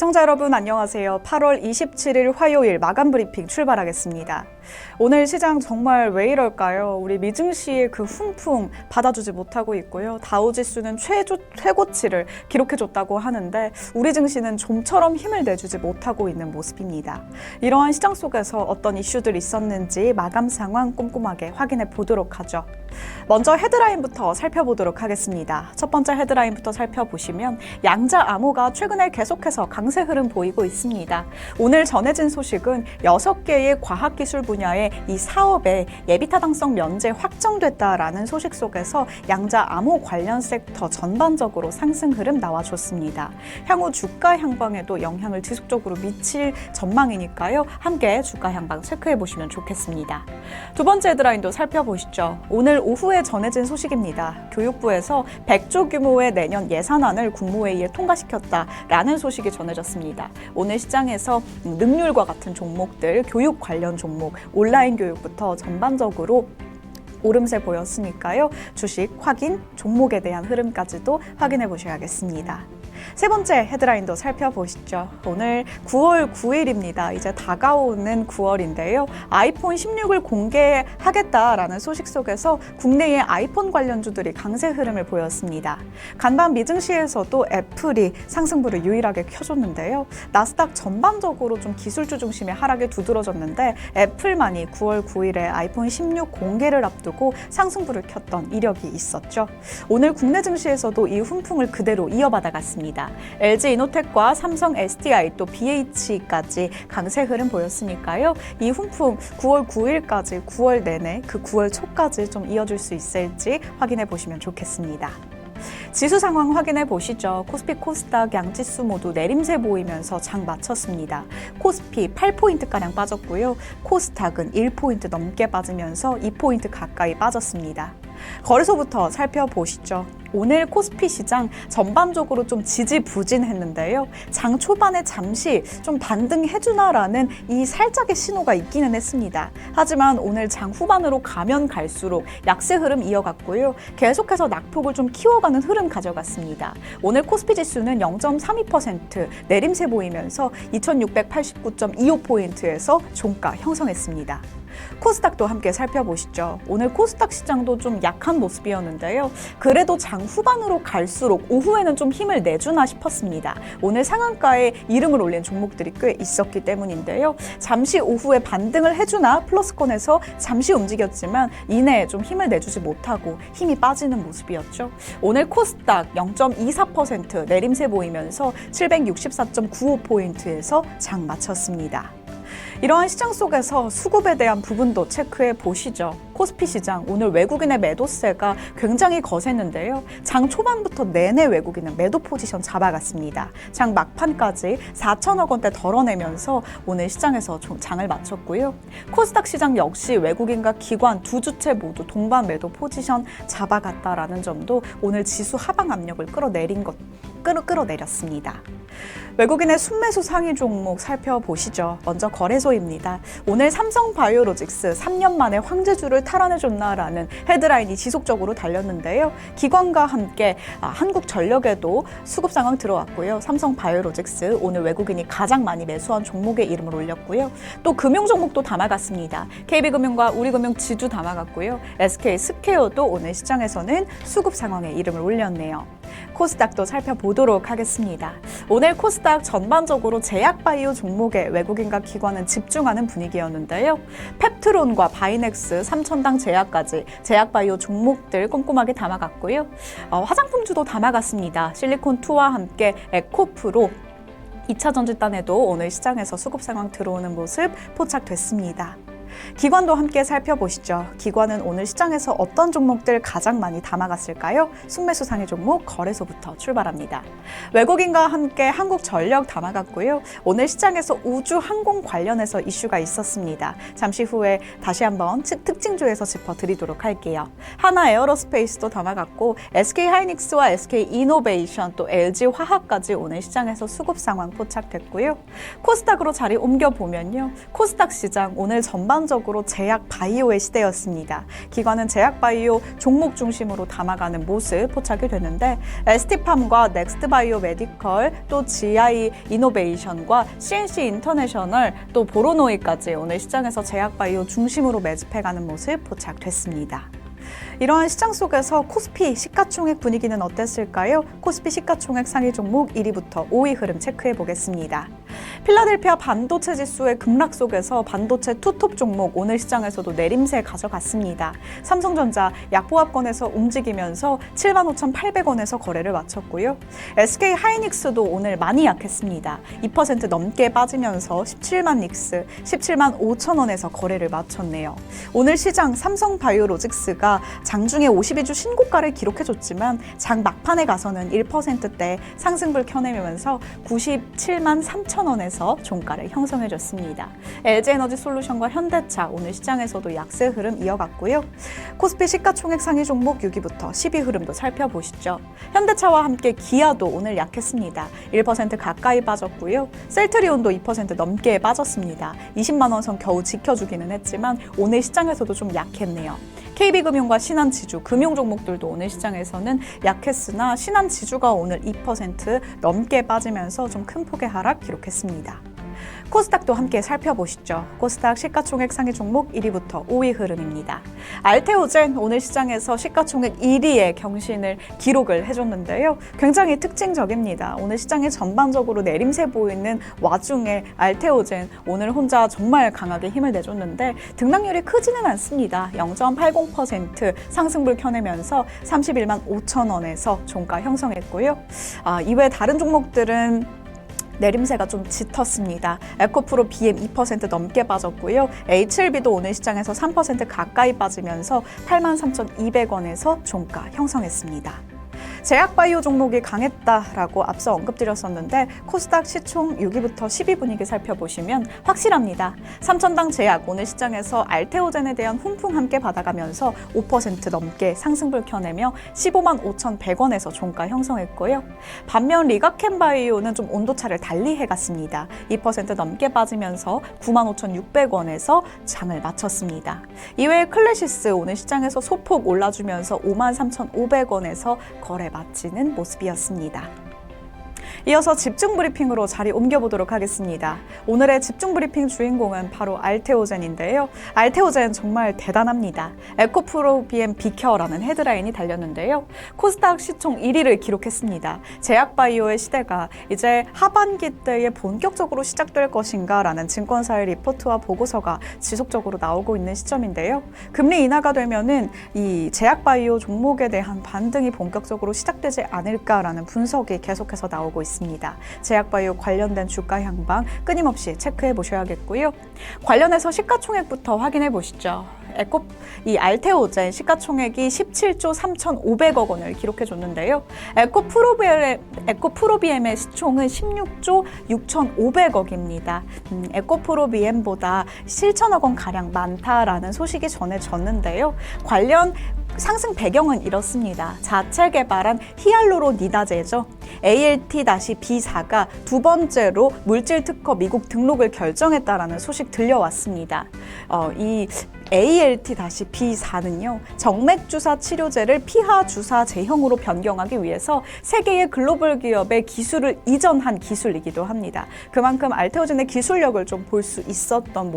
시청자 여러분 안녕하세요. 8월 27일 화요일 마감 브리핑 출발하겠습니다. 오늘 시장 정말 왜 이럴까요? 우리 미증시의 그 훈풍 받아주지 못하고 있고요. 다우지수는 최고치를 기록해줬다고 하는데 우리 증시는 좀처럼 힘을 내주지 못하고 있는 모습입니다. 이러한 시장 속에서 어떤 이슈들이 있었는지 마감 상황 꼼꼼하게 확인해 보도록 하죠. 먼저 헤드라인부터 살펴보도록 하겠습니다. 첫 번째 헤드라인부터 살펴보시면 양자 암호가 최근에 계속해서 강세 흐름 보이고 있습니다. 오늘 전해진 소식은 6개의 과학기술 분야의 이 사업의 예비타당성 면제 확정됐다라는 소식 속에서 양자 암호 관련 섹터 전반적으로 상승 흐름 나와줬습니다. 향후 주가 향방에도 영향을 지속적으로 미칠 전망이니까요. 함께 주가 향방 체크해 보시면 좋겠습니다. 두 번째 헤드라인도 살펴보시죠. 오늘 오후에 전해진 소식입니다. 교육부에서 100조 규모의 내년 예산안을 국무회의에 통과시켰다라는 소식이 전해졌습니다. 오늘 시장에서 능률과 같은 종목들, 교육 관련 종목, 온라인 교육부터 전반적으로 오름세 보였으니까요. 주식 확인, 종목에 대한 흐름까지도 확인해 보셔야겠습니다. 세 번째 헤드라인도 살펴보시죠. 오늘 9월 9일입니다. 이제 다가오는 9월인데요. 아이폰 16을 공개하겠다라는 소식 속에서 국내의 아이폰 관련주들이 강세 흐름을 보였습니다. 간밤 미증시에서도 애플이 상승부를 유일하게 켜줬는데요. 나스닥 전반적으로 좀 기술주 중심의 하락에 두드러졌는데 애플만이 9월 9일에 아이폰 16 공개를 앞두고 상승부를 켰던 이력이 있었죠. 오늘 국내 증시에서도 이 훈풍을 그대로 이어받아 갔습니다. LG이노텍과 삼성 SDI 또 BH까지 강세 흐름 보였으니까요. 이 훈풍 9월 9일까지 9월 내내 그 9월 초까지 좀 이어질 수 있을지 확인해 보시면 좋겠습니다. 지수 상황 확인해 보시죠. 코스피, 코스닥 양지수 모두 내림세 보이면서 장 마쳤습니다. 코스피 8포인트가량 빠졌고요. 코스닥은 1포인트 넘게 빠지면서 2포인트 가까이 빠졌습니다. 거래소부터 살펴보시죠. 오늘 코스피 시장 전반적으로 좀 지지부진했는데요. 장 초반에 잠시 좀 반등해주나라는 이 살짝의 신호가 있기는 했습니다. 하지만 오늘 장 후반으로 가면 갈수록 약세 흐름 이어갔고요. 계속해서 낙폭을 좀 키워가는 흐름 가져갔습니다. 오늘 코스피 지수는 0.32% 내림세 보이면서 2689.25포인트에서 종가 형성했습니다. 코스닥도 함께 살펴보시죠. 오늘 코스닥 시장도 좀 약한 모습이었는데요. 그래도 장 후반으로 갈수록 오후에는 좀 힘을 내주나 싶었습니다. 오늘 상한가에 이름을 올린 종목들이 꽤 있었기 때문인데요. 잠시 오후에 반등을 해주나 플러스권에서 잠시 움직였지만 이내에 좀 힘을 내주지 못하고 힘이 빠지는 모습이었죠. 오늘 코스닥 0.24% 내림세 보이면서 764.95포인트에서 장 마쳤습니다. 이러한 시장 속에서 수급에 대한 부분도 체크해 보시죠. 코스피 시장 오늘 외국인의 매도세가 굉장히 거셌는데요. 장 초반부터 내내 외국인은 매도 포지션 잡아갔습니다. 장 막판까지 4천억 원대 덜어내면서 오늘 시장에서 장을 마쳤고요. 코스닥 시장 역시 외국인과 기관 두 주체 모두 동반 매도 포지션 잡아갔다라는 점도 오늘 지수 하방 압력을 끌어내렸습니다. 외국인의 순매수 상위 종목 살펴보시죠. 먼저 거래소입니다. 오늘 삼성바이오로직스 3년 만에 황제주를 탈환해줬나라는 헤드라인이 지속적으로 달렸는데요. 기관과 함께 한국전력에도 수급 상황 들어왔고요. 삼성바이오로직스 오늘 외국인이 가장 많이 매수한 종목의 이름을 올렸고요. 또 금융 종목도 담아갔습니다. KB금융과 우리금융 지주 담아갔고요. SK스퀘어도 오늘 시장에서는 수급 상황에 이름을 올렸네요. 코스닥도 살펴보도록 하겠습니다. 오늘 코스닥 전반적으로 제약바이오 종목에 외국인과 기관은 집중하는 분위기였는데요. 펩트론과 바이넥스, 삼천당 제약까지 제약바이오 종목들 꼼꼼하게 담아갔고요. 화장품주도 담아갔습니다. 실리콘2와 함께 에코프로 2차 전지단에도 오늘 시장에서 수급 상황 들어오는 모습 포착됐습니다. 기관도 함께 살펴보시죠. 기관은 오늘 시장에서 어떤 종목들 가장 많이 담아갔을까요? 순매수 상위 종목 거래소부터 출발합니다. 외국인과 함께 한국전력 담아갔고요. 오늘 시장에서 우주항공 관련해서 이슈가 있었습니다. 잠시 후에 다시 한번 특징주에서 짚어드리도록 할게요. 하나에어로스페이스도 담아갔고 SK하이닉스와 SK이노베이션 또 LG화학까지 오늘 시장에서 수급 상황 포착됐고요. 코스닥으로 자리 옮겨보면요. 코스닥 시장 오늘 전반 전반적으로 제약 바이오의 시대였습니다. 기관은 제약 바이오 종목 중심으로 담아가는 모습 포착이 되는데 ST팜과 넥스트바이오 메디컬, 또 GI 이노베이션과 CNC 인터내셔널, 또 보로노이까지 오늘 시장에서 제약 바이오 중심으로 매집해가는 모습 포착됐습니다. 이러한 시장 속에서 코스피 시가총액 분위기는 어땠을까요? 코스피 시가총액 상위 종목 1위부터 5위 흐름 체크해 보겠습니다. 필라델피아 반도체 지수의 급락 속에서 반도체 투톱 종목 오늘 시장에서도 내림세 가져갔습니다. 삼성전자 약보합권에서 움직이면서 75,800원에서 거래를 마쳤고요. SK 하이닉스도 오늘 많이 약했습니다. 2% 넘게 빠지면서 17만 닉스, 17만 5천 원에서 거래를 마쳤네요. 오늘 시장 삼성바이오로직스가 장중에 52주 신고가를 기록해줬지만 장 막판에 가서는 1%대 상승불 켜내면서 97만 3천 원에서 종가를 형성해줬습니다. LG에너지솔루션과 현대차 오늘 시장에서도 약세 흐름 이어갔고요. 코스피 시가총액 상위 종목 6위부터 10위 흐름도 살펴보시죠. 현대차와 함께 기아도 오늘 약했습니다. 1% 가까이 빠졌고요. 셀트리온도 2% 넘게 빠졌습니다. 20만 원 선 겨우 지켜주기는 했지만 오늘 시장에서도 좀 약했네요. KB금융과 신한지주, 금융 종목들도 오늘 시장에서는 약했으나 신한지주가 오늘 2% 넘게 빠지면서 좀 큰 폭의 하락 기록했습니다. 코스닥도 함께 살펴보시죠. 코스닥 시가총액 상위 종목 1위부터 5위 흐름입니다. 알테오젠 오늘 시장에서 시가총액 1위의 경신을 기록을 해줬는데요. 굉장히 특징적입니다. 오늘 시장에 전반적으로 내림세 보이는 와중에 알테오젠 오늘 혼자 정말 강하게 힘을 내줬는데 등락률이 크지는 않습니다. 0.80% 상승불 켜내면서 31만 5천 원에서 종가 형성했고요. 이외 다른 종목들은 내림세가 좀 짙었습니다. 에코프로 BM 2% 넘게 빠졌고요. HLB도 오늘 시장에서 3% 가까이 빠지면서 83,200원에서 종가 형성했습니다. 제약바이오 종목이 강했다라고 앞서 언급드렸었는데 코스닥 시총 6위부터 10위 분위기 살펴보시면 확실합니다. 삼천당 제약 오늘 시장에서 알테오젠에 대한 훈풍 함께 받아가면서 5% 넘게 상승불 켜내며 15만 5,100원에서 종가 형성했고요. 반면 리가켄바이오는 좀 온도차를 달리 해갔습니다. 2% 넘게 빠지면서 9만 5,600원에서 장을 마쳤습니다. 이외에 클래시스 오늘 시장에서 소폭 올라주면서 5만 3,500원에서 거래 마치는 모습이었습니다. 이어서 집중 브리핑으로 자리 옮겨보도록 하겠습니다. 오늘의 집중 브리핑 주인공은 바로 알테오젠인데요. 알테오젠 정말 대단합니다. 에코프로 BM 비켜라는 헤드라인이 달렸는데요. 코스닥 시총 1위를 기록했습니다. 제약바이오의 시대가 이제 하반기 때에 본격적으로 시작될 것인가 라는 증권사의 리포트와 보고서가 지속적으로 나오고 있는 시점인데요. 금리 인하가 되면은 이 제약바이오 종목에 대한 반등이 본격적으로 시작되지 않을까라는 분석이 계속해서 나오고 있습니다. 제약바이오 관련된 주가 향방 끊임없이 체크해 보셔야겠고요. 관련해서 시가총액부터 확인해 보시죠. 이 알테오젠 시가총액이 17조 3,500억 원을 기록해 줬는데요. 에코프로비엠의 시총은 16조 6,500억입니다. 에코프로비엠보다 7천억 원 가량 많다라는 소식이 전해졌는데요. 관련 상승 배경은 이렇습니다. 자체 개발한 히알루로니다제죠. ALT-B4가 두 번째로 물질 특허 미국 등록을 결정했다라는 소식 들려왔습니다. 이 ALT-B4는요, 정맥주사 치료제를 피하주사 제형으로 변경하기 위해서 세계의 글로벌 기업의 기술을 이전한 기술이기도 합니다. 그만큼 알테오젠의 기술력을 좀 볼 수 있었던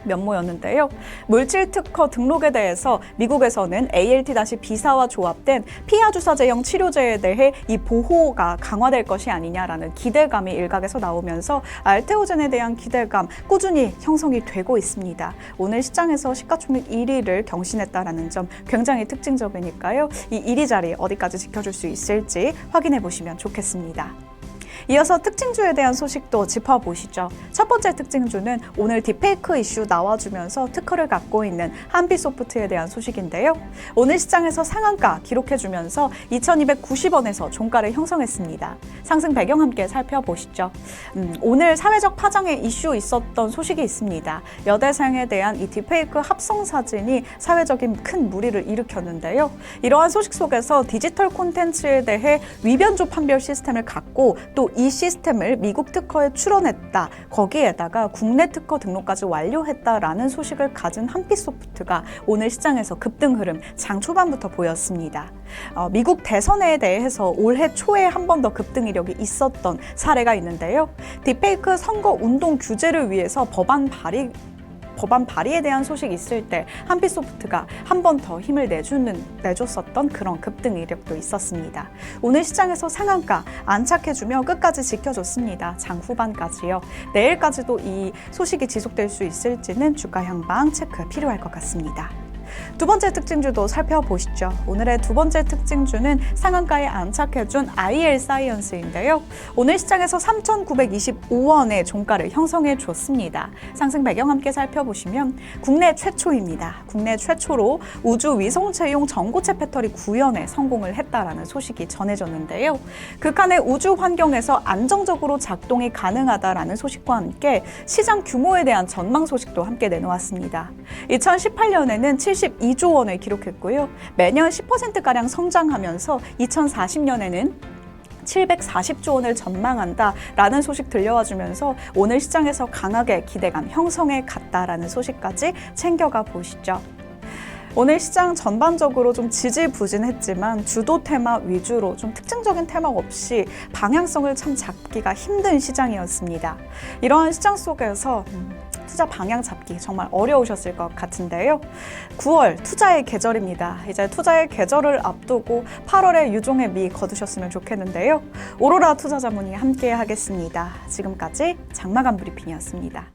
면모였는데요. 물질 특허 등록에 대해서 미국에서는 ALT-B4와 조합된 피하주사제형 치료제에 대해 이 보호가 강화될 것이 아니냐라는 기대감이 일각에서 나오면서 알테오젠에 대한 기대감 꾸준히 형성이 되고 있습니다. 오늘 시장에서 시가총액 1위를 경신했다라는 점 굉장히 특징적이니까요. 이 1위 자리 어디까지 지켜줄 수 있을지 확인해 보시면 좋겠습니다. 이어서 특징주에 대한 소식도 짚어보시죠. 첫 번째 특징주는 오늘 딥페이크 이슈 나와주면서 특허를 갖고 있는 한빛소프트에 대한 소식인데요. 오늘 시장에서 상한가 기록해주면서 2,290원에서 종가를 형성했습니다. 상승 배경 함께 살펴보시죠. 오늘 사회적 파장에 이슈 있었던 소식이 있습니다. 여대생에 대한 이 딥페이크 합성 사진이 사회적인 큰 물의를 일으켰는데요. 이러한 소식 속에서 디지털 콘텐츠에 대해 위변조 판별 시스템을 갖고 또 이 시스템을 미국 특허에 출원했다. 거기에다가 국내 특허 등록까지 완료했다라는 소식을 가진 한빛소프트가 오늘 시장에서 급등 흐름 장 초반부터 보였습니다. 미국 대선에 대해서 올해 초에 한 번 더 급등 이력이 있었던 사례가 있는데요. 딥페이크 선거 운동 규제를 위해서 법안 발의에 대한 소식이 있을 때 한빛소프트가 한 번 더 힘을 내줬었던 그런 급등 이력도 있었습니다. 오늘 시장에서 상한가 안착해주며 끝까지 지켜줬습니다. 장 후반까지요. 내일까지도 이 소식이 지속될 수 있을지는 주가 향방 체크 필요할 것 같습니다. 두 번째 특징주도 살펴보시죠. 오늘의 두 번째 특징주는 상한가에 안착해준 IL 사이언스인데요. 오늘 시장에서 3,925원의 종가를 형성해 줬습니다. 상승 배경 함께 살펴보시면 국내 최초입니다. 국내 최초로 우주 위성체용 전고체 배터리 구현에 성공을 했다라는 소식이 전해졌는데요. 극한의 우주 환경에서 안정적으로 작동이 가능하다라는 소식과 함께 시장 규모에 대한 전망 소식도 함께 내놓았습니다. 2018년에는 72조 원을 기록했고요. 매년 10%가량 성장하면서 2040년에는 740조 원을 전망한다라는 소식 들려와 주면서 오늘 시장에서 강하게 기대감 형성해 갔다라는 소식까지 챙겨가 보시죠. 오늘 시장 전반적으로 좀 지지부진했지만 주도 테마 위주로 좀 특징적인 테마 없이 방향성을 참 잡기가 힘든 시장이었습니다. 이러한 시장 속에서 투자 방향 잡기 정말 어려우셨을 것 같은데요. 9월 투자의 계절입니다. 이제 투자의 계절을 앞두고 8월에 유종의 미 거두셨으면 좋겠는데요. 오로라 투자자문이 함께 하겠습니다. 지금까지 장마감 브리핑이었습니다.